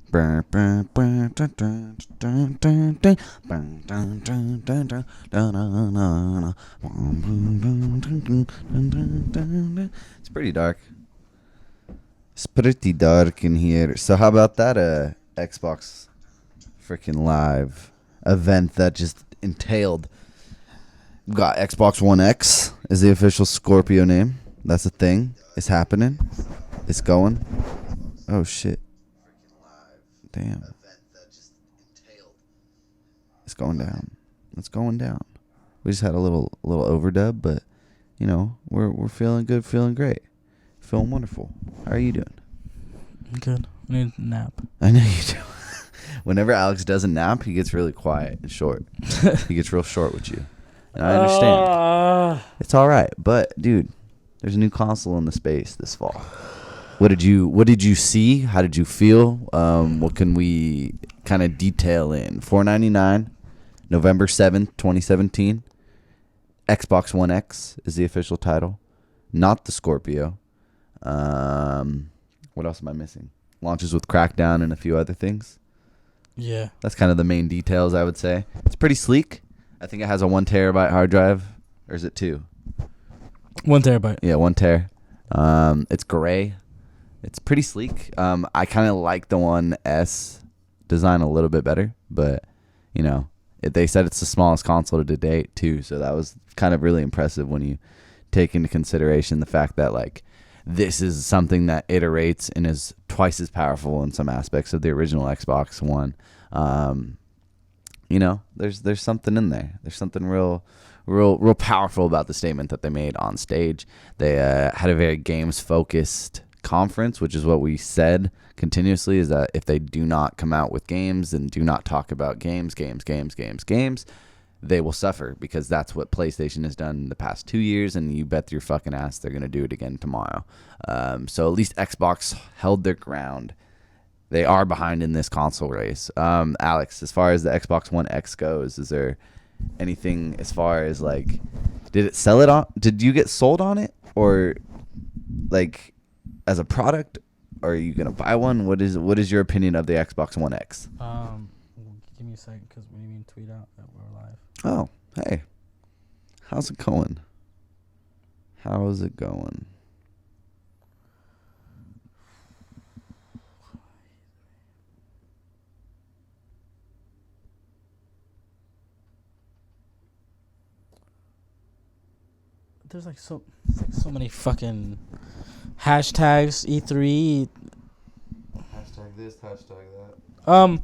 It's pretty dark. It's pretty dark in here. So how about that Xbox freaking Live event that just entailed? We've got Xbox One X is the official Scorpio name. That's a thing. It's happening. It's going. Oh shit. Damn. It's going down. It's going down. We just had a little overdub, but you know, we're feeling good, feeling great. Feeling wonderful. How are you doing? I'm good. I need a nap. I know you do. Whenever Alex doesn't nap, he gets really quiet and short. He gets real short with you. And I understand. It's all right. But, dude, there's a new console in the space this fall. What did you see? How did you feel? What can we kind of detail in? $499, November 7th, 2017. Xbox One X is the official title. Not the Scorpio. What else am I missing? Launches with Crackdown and a few other things. Yeah. That's kind of the main details, I would say. It's pretty sleek. I think it has a 1 terabyte hard drive. Or is it 2? 1 terabyte. Yeah, 1 ter. It's gray. It's pretty sleek. I kind of like the One S design a little bit better. But, you know, they said it's the smallest console to date, too. So that was kind of really impressive when you take into consideration the fact that, like, this is something that iterates and is twice as powerful in some aspects of the original Xbox One. You know, there's something in there. There's something real powerful about the statement that they made on stage. They had a very games-focused conference, which is what we said continuously, is that if they do not come out with games and do not talk about games, they will suffer, because that's what PlayStation has done in the past 2 years, and you bet your fucking ass they're going to do it again tomorrow. So at least Xbox held their ground. They are behind in this console race. Alex, as far as the Xbox One X goes, is there anything as far as, like, did it sell it on? Did you get sold on it, or like as a product? Or are you going to buy one? What is your opinion of the Xbox One X? Give me a second, because we need to tweet out that we're live. Oh, hey. How's it going? There's like so many fucking hashtags. E3. Hashtag this, hashtag that.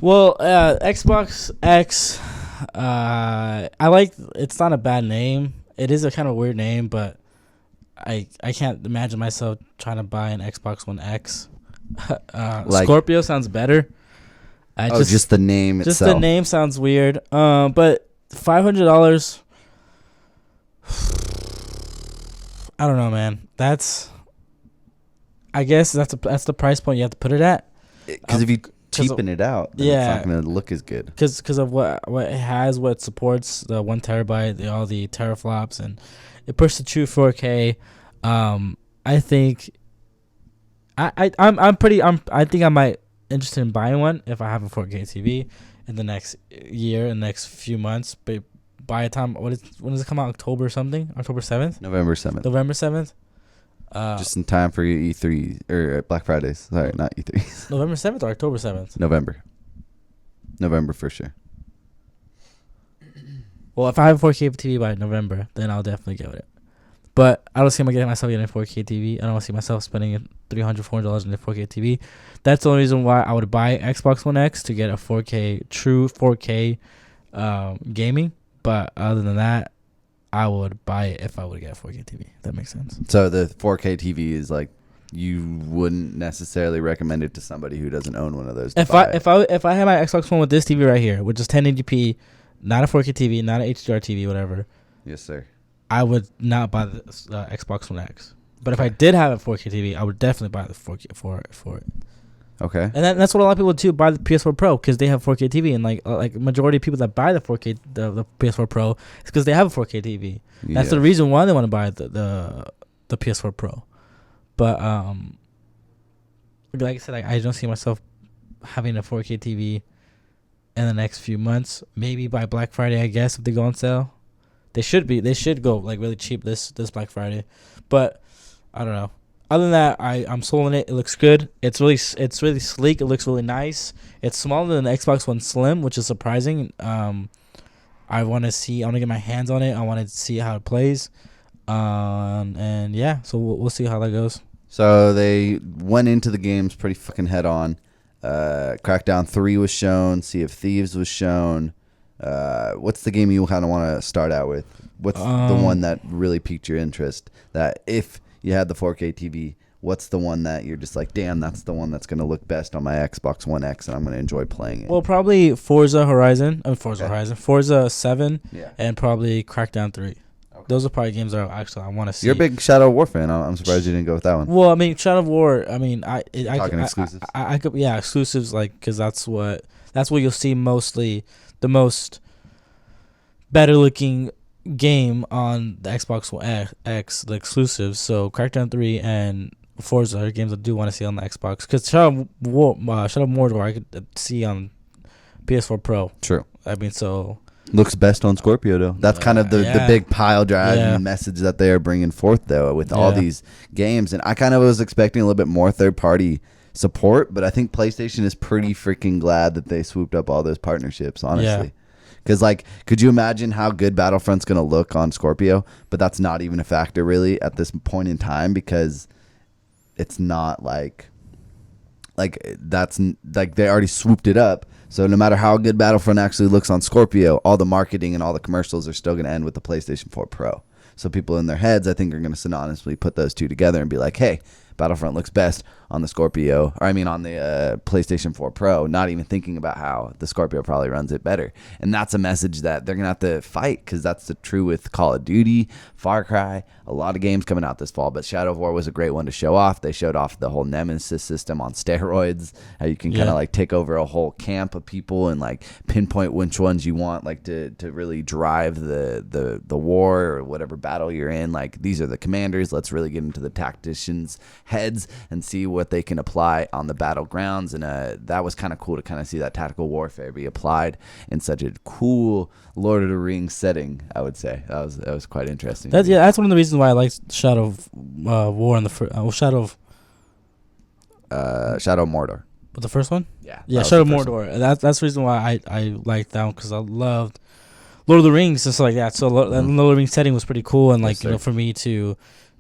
Well, Xbox X. I like. It's not a bad name. It is a kind of weird name, but I can't imagine myself trying to buy an Xbox One X. Like, Scorpio sounds better. Just the name itself. Just the name sounds weird. But $500. I don't know, man. I guess that's the price point you have to put it at. Because if you cheapen it out, then it's not going to look as good. Because of what it has, what it supports, the 1 terabyte, all the teraflops, and it pushes the true 4K. I think I think I might interested in buying one if I have a 4K TV in the next year, in the next few months. But by the time, when does it come out? October or something? October 7th? November 7th. November 7th? Just in time for your E3 or Black Fridays. Sorry, not E3. November 7th or October 7th? November for sure. Well, if I have a 4K TV by November, then I'll definitely get it. But I don't see myself getting a 4K TV. I don't see myself spending $300, $400 on a 4K TV. That's the only reason why I would buy Xbox One X, to get a 4K, true 4K gaming. But other than that, I would buy it if I would get a 4K TV. That makes sense. So the 4K TV is like, you wouldn't necessarily recommend it to somebody who doesn't own one of those. If I had my Xbox One with this TV right here, which is 1080p, not a 4K TV, not an HDR TV, whatever. Yes, sir. I would not buy the Xbox One X. But if I did have a 4K TV, I would definitely buy the 4K for it. Okay. And that's what a lot of people do, buy the PS4 Pro, because they have 4K TV. And like majority of people that buy the 4K the PS4 Pro is because they have a 4K TV. Yeah. That's the reason why they want to buy the PS4 Pro. But like I said, I don't see myself having a 4K TV in the next few months. Maybe by Black Friday, I guess, if they go on sale. They should go like really cheap this Black Friday, but I don't know. Other than that, I'm sold on it. It looks good. It's really sleek. It looks really nice. It's smaller than the Xbox One Slim, which is surprising. I want to get my hands on it. I want to see how it plays. And yeah, so we'll see how that goes. So they went into the games pretty fucking head on. Crackdown 3 was shown. Sea of Thieves was shown. What's the game you kind of want to start out with? What's the one that really piqued your interest? That if you had the 4K TV, what's the one that you're just like, damn, that's the one that's going to look best on my Xbox One X and I'm going to enjoy playing it? Well, probably Forza 7, and probably Crackdown 3. Okay. Those are probably games that I want to see. You're a big Shadow of War fan. I'm surprised you didn't go with that one. Well, I mean, Shadow of War, exclusives? I could, exclusives, like, because that's what you'll see mostly, the most better looking game on the Xbox One X, the exclusives. So Crackdown 3 and Forza are games I do want to see on the Xbox. Because Shadow of Mordor I could see on PS4 Pro. True. I mean, so looks best on Scorpio though. That's kind of the big pile drive and message that they are bringing forth though with all these games. And I kind of was expecting a little bit more third party support, but I think PlayStation is pretty freaking glad that they swooped up all those partnerships, honestly. Because, like, could you imagine how good Battlefront's going to look on Scorpio? But that's not even a factor, really, at this point in time, because it's not like that's like they already swooped it up. So no matter how good Battlefront actually looks on Scorpio, all the marketing and all the commercials are still going to end with the PlayStation 4 Pro. So people in their heads, I think, are going to synonymously put those two together and be like, hey, Battlefront looks best on the Scorpio, or I mean on the PlayStation 4 Pro, not even thinking about how the Scorpio probably runs it better. And that's a message that they're going to have to fight, because that's the true with Call of Duty, Far Cry, a lot of games coming out this fall. But Shadow of War was a great one to show off. They showed off the whole Nemesis system on steroids, how you can kind of like take over a whole camp of people and like pinpoint which ones you want like to really drive the war or whatever battle you're in. Like, these are the commanders. Let's really get into the tacticians' heads and see what they can apply on the battlegrounds. And that was kind of cool to kind of see that tactical warfare be applied in such a cool Lord of the Rings setting. I would say that was quite interesting. That's one of the reasons why I like Shadow of War and Shadow of Mordor. But the first one, Shadow of Mordor. That's the reason why I liked that one, because I loved Lord of the Rings and stuff like that. So the Lord of the Rings setting was pretty cool, and like for me to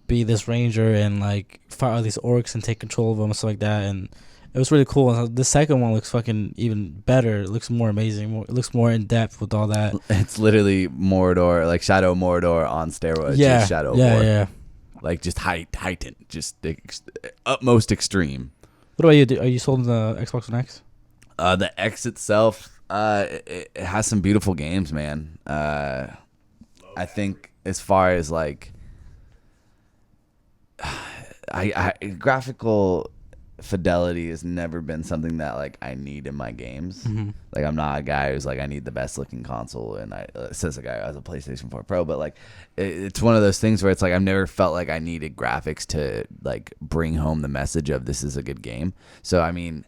be this ranger and like fight all these orcs and take control of them and stuff like that, and it was really cool. And the second one looks fucking even better. It looks more amazing. It looks more in depth with all that. It's literally Mordor, like Shadow of Mordor on steroids. Yeah, Shadow of War. Yeah. Like just heightened, just the utmost extreme. What about you? Are you sold on the Xbox One X? The X itself, it has some beautiful games, man. I think as far as like, graphical fidelity has never been something that like I need in my games. Mm-hmm. Like, I'm not a guy who's like, I need the best looking console, and says a guy who has a PlayStation 4 Pro. But like, it's one of those things where it's like I've never felt like I needed graphics to like bring home the message of this is a good game. So I mean,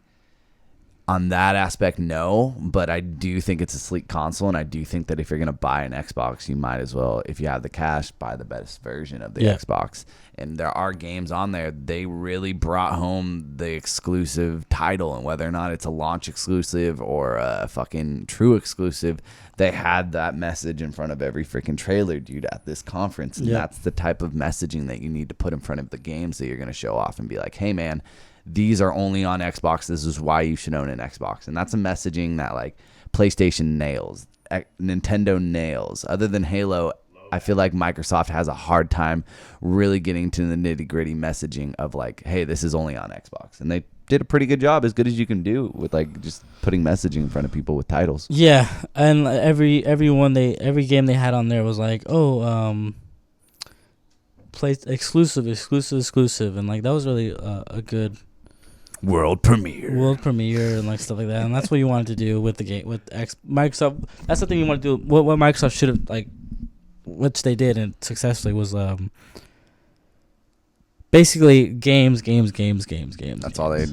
on that aspect, no, but I do think it's a sleek console, and I do think that if you're going to buy an Xbox, you might as well, if you have the cash, buy the best version of the Xbox. And there are games on there, they really brought home the exclusive title, and whether or not it's a launch exclusive or a fucking true exclusive, they had that message in front of every freaking trailer, dude, at this conference. And that's the type of messaging that you need to put in front of the games that you're going to show off and be like, hey, man, these are only on Xbox. This is why you should own an Xbox. And that's a messaging that like PlayStation nails, Nintendo nails. Other than Halo, I feel like Microsoft has a hard time really getting to the nitty gritty messaging of like, hey, this is only on Xbox. And they did a pretty good job, as good as you can do with like just putting messaging in front of people with titles. Yeah, and every game they had on there was like, play exclusive, and like that was really a good world premiere and like stuff like that. And that's what you wanted to do with the game with Microsoft. That's the thing you want to do. What Microsoft should have, like, which they did and successfully, was Basically, games. That's all they.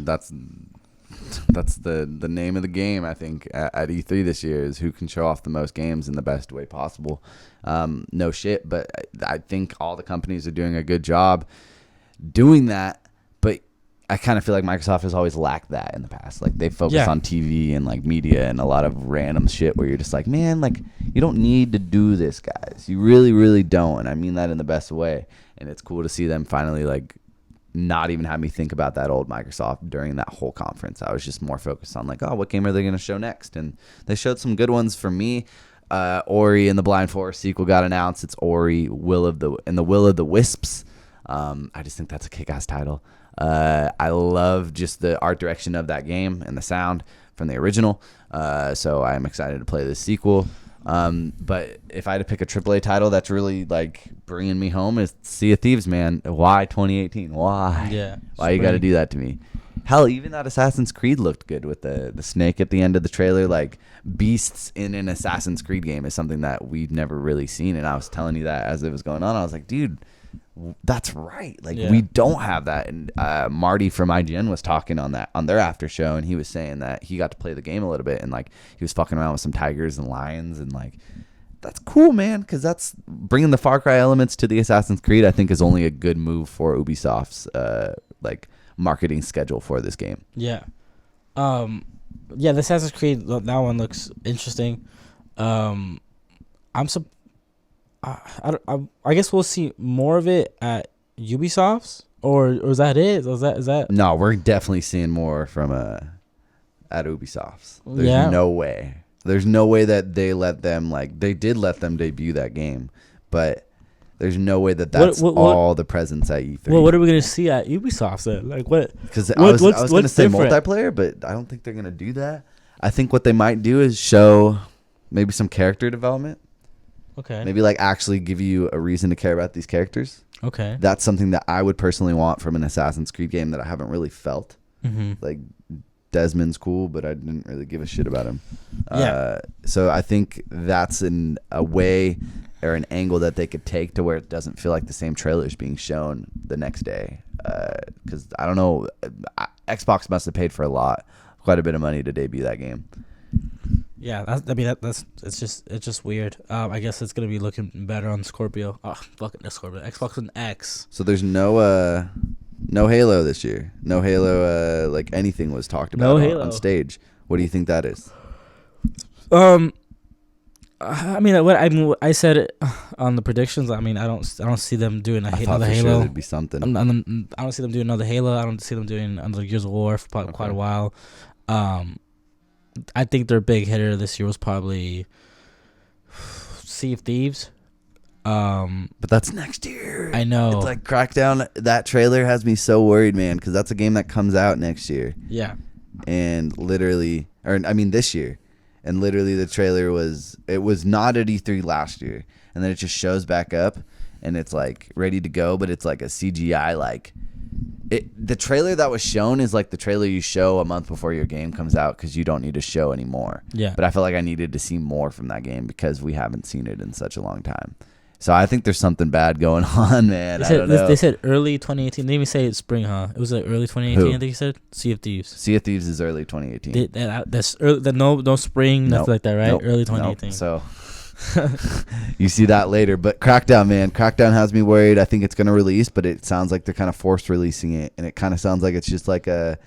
That's the name of the game. I think at E3 this year is who can show off the most games in the best way possible. No shit, but I think all the companies are doing a good job doing that. But I kind of feel like Microsoft has always lacked that in the past. Like they focus on TV and like media and a lot of random shit where you're just like, man, like you don't need to do this, guys. You really, really don't. And I mean that in the best way. And it's cool to see them finally like not even have me think about that old Microsoft during that whole conference. I was just more focused on like, oh, what game are they going to show next? And they showed some good ones for me. Ori and the Blind Forest sequel got announced. It's Ori, Will of the Wisps. I just think that's a kick-ass title. I love just the art direction of that game and the sound from the original. So I'm excited to play this sequel. But if I had to pick a AAA title that's really like bringing me home, is Sea of Thieves, man. Why 2018? Why? Yeah. Why you got to do that to me? Hell, even that Assassin's Creed looked good with the snake at the end of the trailer. Like beasts in an Assassin's Creed game is something that we've never really seen. And I was telling you that as it was going on. I was like, dude, that's right. Like we don't have that. And Marty from IGN was talking on that on their after show, and he was saying that he got to play the game a little bit, and like he was fucking around with some tigers and lions, and like that's cool, man, because that's bringing the Far Cry elements to the Assassin's Creed. I think is only a good move for Ubisoft's like marketing schedule for this game. Yeah. The Assassin's Creed, that one looks interesting. I guess we'll see more of it at Ubisoft's, or is that it? Is that? No, we're definitely seeing more from at Ubisoft's. There's no way. There's no way that they let them they did let them debut that game, but there's no way that's all the presence at E3. Well, what are we gonna see at Ubisoft's then? Like what? Because I was gonna say multiplayer, but I don't think they're gonna do that. I think what they might do is show maybe some character development. Okay. Maybe like actually give you a reason to care about these characters. Okay. That's something that I would personally want from an Assassin's Creed game that I haven't really felt. Mm-hmm. Like Desmond's cool, but I didn't really give a shit about him. Yeah. So I think that's a way or an angle that they could take to where it doesn't feel like the same trailers being shown the next day. Because I don't know, Xbox must have paid for quite a bit of money to debut that game. Yeah, it's just weird. I guess it's gonna be looking better on Scorpio. Oh, fucking the Scorpio. Xbox One X. So there's no Halo this year. No Halo. Like anything was talked about on stage. What do you think that is? I mean, I said it on the predictions. I mean, I don't see them doing another Halo. Sure there'd be something. I don't see them doing another Halo. I don't see them doing another Gears of War for quite a while. I think their big hitter this year was probably Sea of Thieves. But that's next year. I know. It's like Crackdown. That trailer has me so worried, man, because that's a game that comes out next year. Yeah. And this year. And literally the trailer was not at E3 last year. And then it just shows back up and it's like ready to go, but it's like a CGI the trailer that was shown is like the trailer you show a month before your game comes out because you don't need to show anymore. Yeah. But I feel like I needed to see more from that game because we haven't seen it in such a long time. So I think there's something bad going on, man. I don't know. They said early 2018. They didn't even say it's spring, huh? It was like early 2018. Who? I think you said Sea of Thieves. Sea of Thieves is early 2018. That's early. No spring, nothing like that, right? Nope. Early 2018. Nope. So you see that later. But Crackdown, man. Crackdown has me worried. I think it's going to release, but it sounds like they're kind of forced releasing it. And it kind of sounds like it's just like a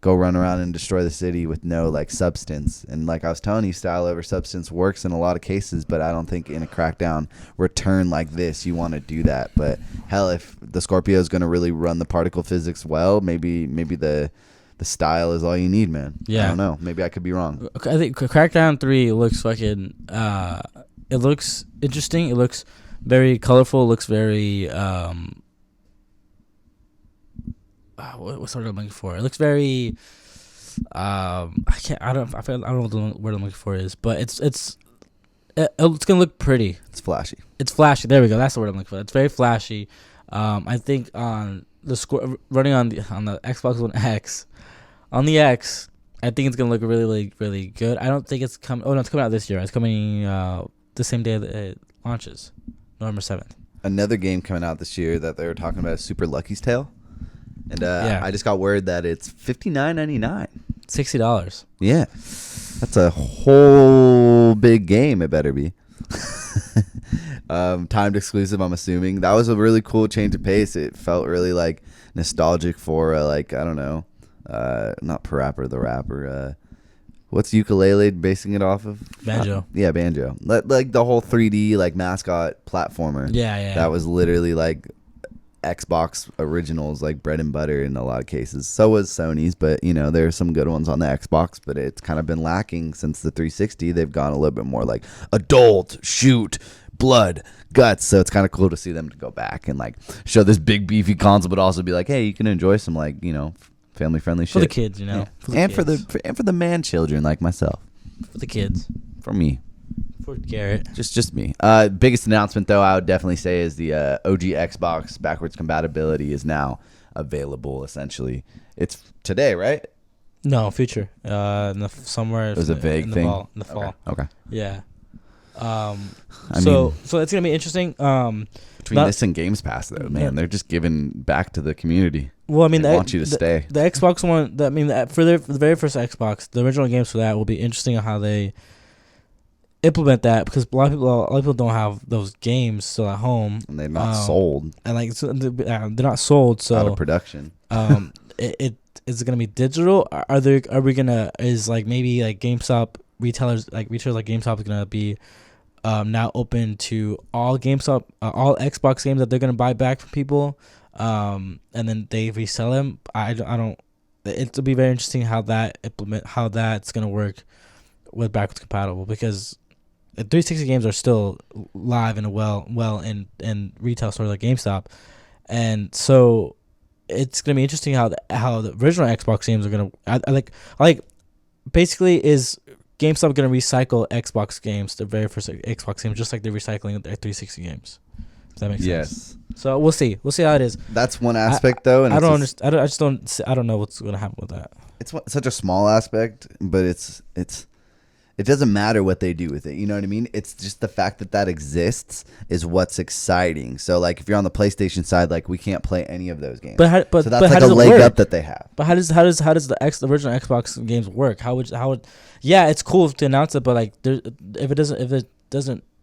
go run around and destroy the city with no like substance. And like I was telling you, style over substance works in a lot of cases, but I don't think in a Crackdown return like this you want to do that. But hell, if the Scorpio is going to really run the particle physics well, maybe the style is all you need, man. Yeah. I don't know. Maybe I could be wrong. I think Crackdown 3 looks fucking it looks interesting. It looks very colorful. It looks very what's the word I'm looking for? It looks very I don't know what the word I'm looking for is, but it's gonna look pretty. It's flashy. It's flashy. There we go. That's the word I'm looking for. It's very flashy. I think on the running on the Xbox One X, on the X, I think it's gonna look really, really good. I don't think it's coming. Oh no, it's coming out this year. It's coming the same day that it launches, November 7th. Another game coming out this year that they were talking about is Super Lucky's Tale. And I just got word that it's $59.99. $60. Yeah, that's a whole big game. It better be. Timed exclusive, I'm assuming. That was a really cool change of pace. It felt really like nostalgic for like, I don't know, not Parappa the Rapper. What's ukulele basing it off of? Banjo. Yeah, banjo. Like the whole 3D like mascot platformer. Yeah. That was literally like Xbox originals, like bread and butter in a lot of cases. So was Sony's, but you know, there are some good ones on the Xbox, but it's kind of been lacking since the 360. They've gone a little bit more like adult, shoot, blood, guts. So it's kind of cool to see them to go back and like show this big beefy console, but also be like, hey, you can enjoy some like, you know, family friendly shit For the kids, you know. yeah. For the and kids. for the man children like myself. For the kids. For me. For Garrett. Just me. Biggest announcement though, I would definitely say is the OG Xbox backwards compatibility is now available. Essentially, it's today, right? No, future. Somewhere. It was a vague thing. In the fall. Okay. Yeah. I So mean, it's gonna be interesting. between this and Games Pass though, man, they're just giving back to the community. Well, I mean, they want you to stay. The Xbox One. For the very first Xbox, the original games for that will be interesting on how they implement that, because a lot of people don't have those games still at home, And they're not sold and like they're not sold. So out of production. it is it gonna be digital? Are we gonna is like maybe like GameStop retailers like GameStop is gonna be now open to all GameStop all Xbox games that they're gonna buy back from people, and then they resell them. I don't. It'll be very interesting how that's gonna work with backwards compatible, because the 360 games are still live and well in retail stores like GameStop, and so it's gonna be interesting how the original Xbox games are gonna like basically is GameStop gonna recycle Xbox games, the very first Xbox games, just like they're recycling their 360 games. Does that make sense? Yes. So we'll see how it is. That's one aspect though, and I don't understand. I don't know what's gonna happen with that. It's such a small aspect, but it doesn't matter what they do with it. You know what I mean? It's just the fact that exists is what's exciting. So, like, if you're on the PlayStation side, like, we can't play any of those games. So that's like a leg up that they have. But how does the original Xbox games work? How would yeah, it's cool to announce it, but like,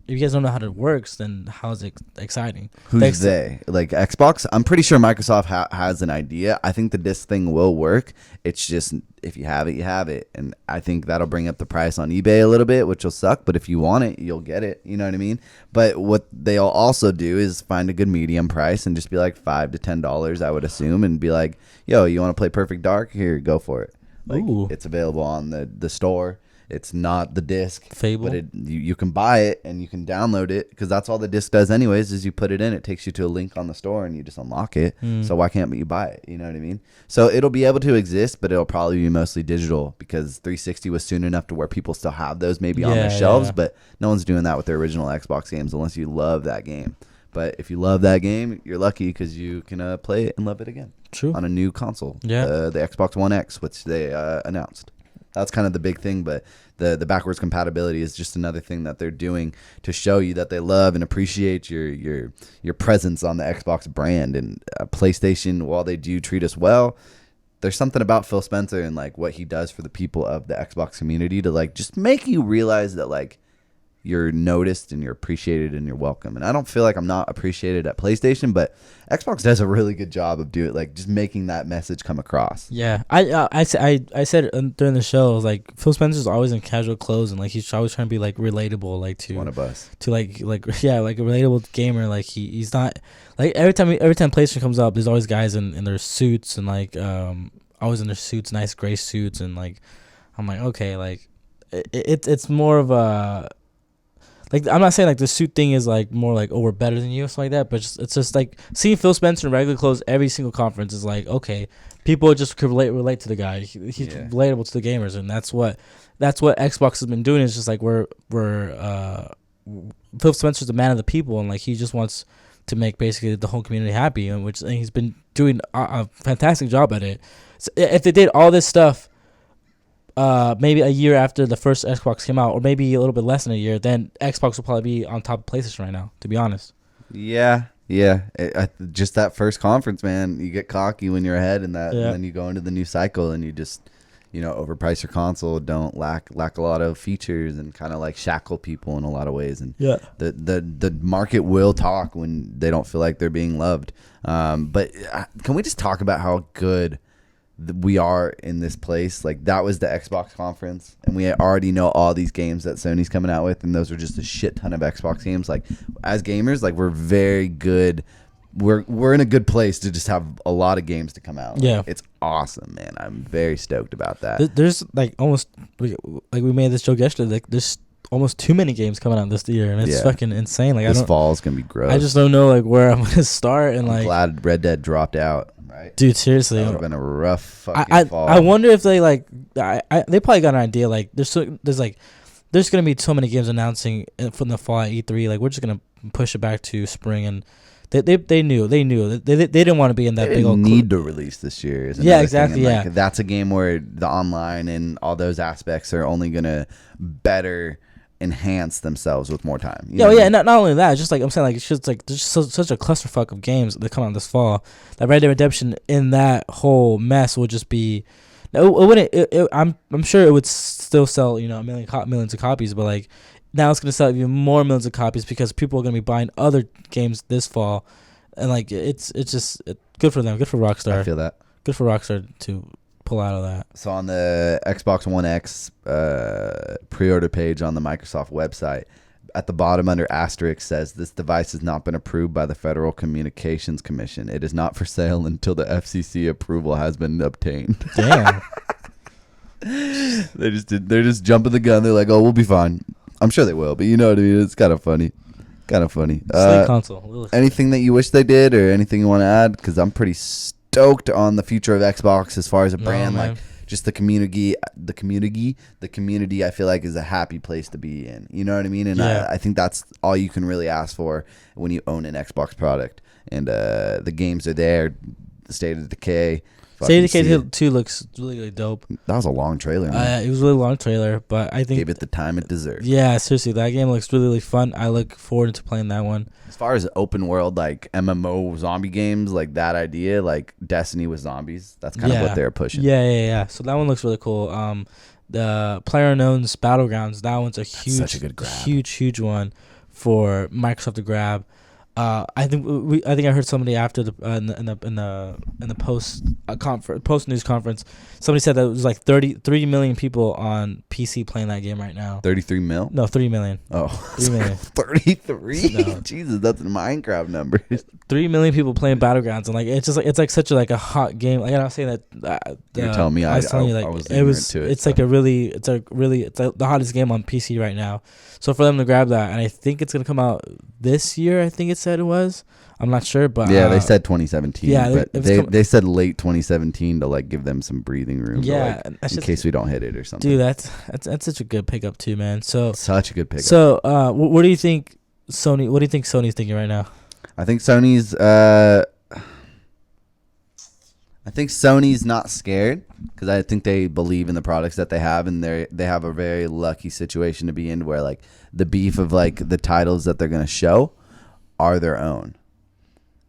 if you guys don't know how it works, then how is it exciting? Who's they? Like Xbox? I'm pretty sure Microsoft has an idea. I think that this thing will work. It's just, if you have it, you have it. And I think that'll bring up the price on eBay a little bit, which will suck. But if you want it, you'll get it. You know what I mean? But what they'll also do is find a good medium price and just be like $5 to $10, I would assume. And be like, yo, you want to play Perfect Dark? Here, go for it. Like, ooh. It's available on the store. It's not the disc, Fable, but you can buy it and you can download it, because that's all the disc does anyways, is you put it in, it takes you to a link on the store and you just unlock it. So why can't you buy it? You know what I mean? So it'll be able to exist, but it'll probably be mostly digital, because 360 was soon enough to where people still have those maybe on their shelves, but no one's doing that with their original Xbox games unless you love that game. But if you love that game, you're lucky, because you can play it and love it again. True. On a new console. Yeah. The Xbox One X, which they announced. That's kind of the big thing, but the backwards compatibility is just another thing that they're doing to show you that they love and appreciate your presence on the Xbox brand. And PlayStation, while they do treat us well, there's something about Phil Spencer and like what he does for the people of the Xbox community to like just make you realize that like you're noticed and you're appreciated and you're welcome. And I don't feel like I'm not appreciated at PlayStation, but Xbox does a really good job of doing like just making that message come across. Yeah, I said during the show, I was like, Phil Spencer's always in casual clothes, and like he's always trying to be like relatable, like to one of us, to like yeah, like a relatable gamer. Like he's not like every time PlayStation comes up, there's always guys in their suits and like always in their suits, nice gray suits, and like I'm like, okay, like it's more of a. Like, I'm not saying like the suit thing is like more like, oh, we're better than you or something like that, but it's just like seeing Phil Spencer in regular clothes every single conference is like, okay, people just could relate to the guy. He's relatable to the gamers, and that's what Xbox has been doing. Is just like we're Phil Spencer's the man of the people, and like he just wants to make basically the whole community happy, and he's been doing a fantastic job at it. So if they did all this stuff. Maybe a year after the first Xbox came out, or maybe a little bit less than a year, then Xbox will probably be on top of PlayStation right now, to be honest. Yeah, Yeah, just that first conference, man. You get cocky when you're ahead in that, Yeah. and then you go into the new cycle, and you just, overprice your console, don't lack a lot of features, and kind of like shackle people in a lot of ways. And Yeah. the market will talk when they don't feel like they're being loved. But can we just talk about how good we are in this place? Like, that was the Xbox conference, and we already know all these games that Sony's coming out with, and those are just a shit ton of Xbox games. Like, as gamers, like, we're very good. We're in a good place to just have a lot of games to come out. Like, Yeah. it's awesome, man. I'm very stoked about that. There's like almost like we made this joke yesterday. Like there's almost too many games coming out this year, and it's Yeah. fucking insane. Like This fall is gonna be gross. I just don't know like where I'm gonna start. And I'm like, glad Red Dead dropped out. Right, dude, seriously, that would have been a rough fucking fall. I wonder if they like they probably got an idea. Like there's gonna be so many games announcing from the fall at E3. Like we're just gonna push it back to spring, and they knew they didn't want to be in that they big old need to release this year. Is Yeah, another exactly, thing. And, yeah. like, that's a game where the online and all those aspects are only gonna better enhance themselves with more time. You know what I mean? And not only that, it's just like I'm saying, like it's just like there's such a clusterfuck of games that come out this fall. That Red Dead Redemption in that whole mess would just be. It wouldn't. I'm sure it would still sell millions of copies, but like now it's gonna sell even more millions of copies because people are gonna be buying other games this fall, and like it's just good for them, good for Rockstar. I feel that. Good for Rockstar to pull out of that. So on the Xbox One X pre-order page on the Microsoft website, at the bottom under asterisk says, "This device has not been approved by the Federal Communications Commission. It is not for sale until the FCC approval has been obtained." Damn. They're just jumping the gun. They're like, "Oh, we'll be fine." I'm sure they will, but you know what I mean. It's kind of funny. Slate console. Anything that you wish they did, or anything you want to add? Because I'm pretty stoked on the future of Xbox as far as a brand. Man. Like, just the community. I feel like is a happy place to be in. You know what I mean? And Yeah. I think that's all you can really ask for when you own an Xbox product. And the games are there. The State of Decay. State of Fucking see Decay 2 looks really, really dope. That was a long trailer, man. It was a really long trailer, but I think Gave it the time it deserved. yeah, seriously, that game looks really, really fun. I look forward to playing that one. As far as open world, like MMO zombie games, like that idea, like Destiny with zombies, that's kind of what they're pushing. Yeah. So that one looks really cool. The PlayerUnknown's Battlegrounds, that one's Such a good grab. huge one for Microsoft to grab. I think I heard somebody after the in the post news conference, somebody said that it was like 33 million people on PC playing that game right now. 33 mil? No, 3 million. Oh, 3 million. 33? No. Jesus, that's Minecraft numbers. 3 million people playing Battlegrounds, and like it's like such a hot game. Like I'm not saying that. You're telling me I was telling you, like, I was it was. to it, It's so. like it's like the hottest game on PC right now. So for them to grab that, and I think it's gonna come out this year. I think it said it was. I'm not sure, but yeah, they said 2017. yeah, but they said late 2017 to like give them some breathing room. Yeah, to, like, that's in just, case we don't hit it or something. dude, that's such a good pickup too, man. So Such a good pickup. So what do you think Sony? What do you think Sony's thinking right now? I think Sony's not scared because I think they believe in the products that they have, and they have a very lucky situation to be in where like the beef of like the titles that they're gonna show are their own,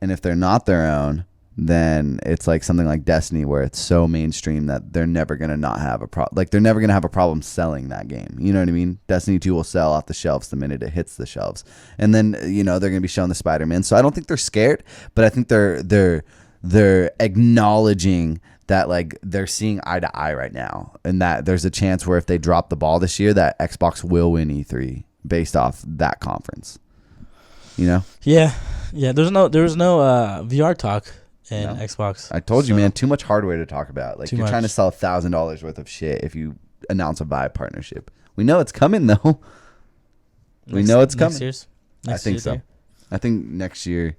and if they're not their own, then it's like something like Destiny where it's so mainstream that they're never gonna not have a they're never gonna have a problem selling that game. You know what I mean? Destiny 2 will sell off the shelves the minute it hits the shelves, and then they're gonna be showing the Spider-Man. So I don't think they're scared, but I think they're acknowledging that like they're seeing eye to eye right now, and that there's a chance where if they drop the ball this year, that Xbox will win E3 based off that conference. You know? Yeah. There was no VR talk in No. Xbox. I told you, man. Too much hardware to talk about. Like you're trying to much. sell $1,000 worth of shit if you announce a Vive partnership. We know it's coming though. We know it's coming. I think so. I think next year.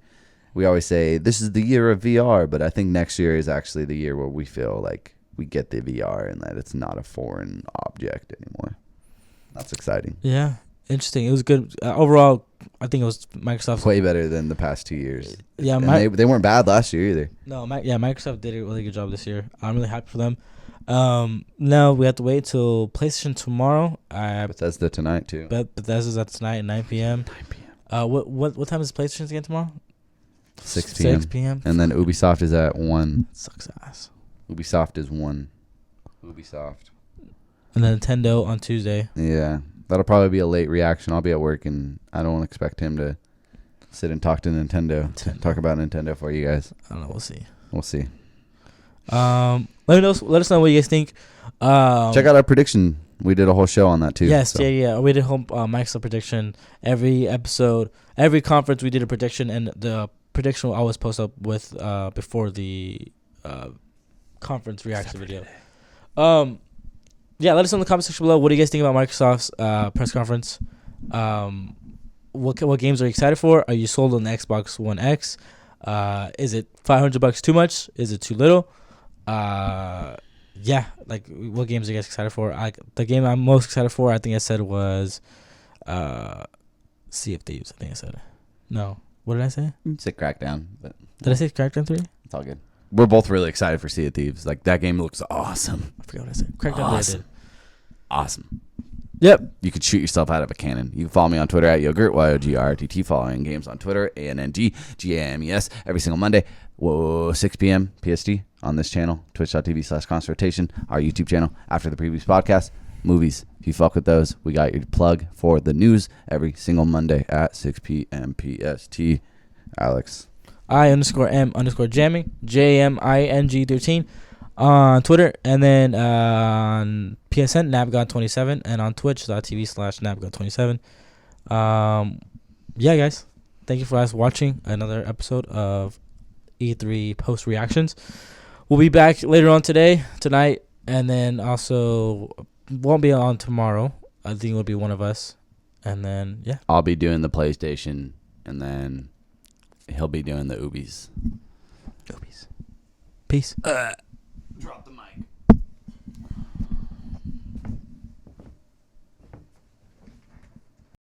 We always say this is the year of VR, but I think next year is actually the year where we feel like we get the VR and that it's not a foreign object anymore. That's exciting. Yeah, interesting. It was good overall. I think it was Microsoft Way better than the past 2 years. Yeah, and they weren't bad last year either. No, Microsoft did a really good job this year. I'm really happy for them. Now we have to wait till PlayStation tomorrow. Bethesda tonight too. Bethesda's at tonight at 9 p.m. 9 p.m. What time is PlayStation again tomorrow? 6 p.m. 6 p.m. And then Ubisoft is at 1. Sucks ass. Ubisoft is 1. Ubisoft. And then Nintendo on Tuesday. Yeah. That'll probably be a late reaction. I'll be at work, and I don't expect him to sit and talk to Nintendo. Talk about Nintendo for you guys. I don't know. We'll see. We'll see. Let us know what you guys think. Check out our prediction. We did a whole show on that too. Yes, so. yeah. We did whole Microsoft prediction. Every episode, every conference, we did a prediction, and the prediction will always post up with before the conference reaction video. Yeah, let us know in the comment section below. What do you guys think about Microsoft's press conference? What games are you excited for? Are you sold on the Xbox One X? Is it $500 too much? Is it too little? Yeah, like what games are you guys excited for? The game I'm most excited for, I think I said was Sea of Thieves. I think I said. No, what did I say? You said Crackdown, but Did I say Crackdown 3? it's all good. We're both really excited for Sea of Thieves. Like, that game looks awesome. I forgot what I said. Crackdown 3 I did. Awesome. Yep. You could shoot yourself out of a cannon. You can follow me on Twitter at Yogurt, YOGRTT, following games on Twitter, ANNGGAMES, every single Monday, 6 p.m. PST on this channel, twitch.tv/concertation, our YouTube channel. After the previous podcast, movies. If you fuck with those, we got your plug for the news every single Monday at 6 p.m. PST. Alex. I_M_jamming, JMING13 on Twitter, and then on PSN, NapGod27, and on twitch.tv/NapGod27. Yeah, guys. Thank you for watching another episode of E3 post reactions. We'll be back later on tonight, and then also won't be on tomorrow. I think it'll be one of us. And then, yeah. I'll be doing the PlayStation, and then he'll be doing the Ubies. Peace.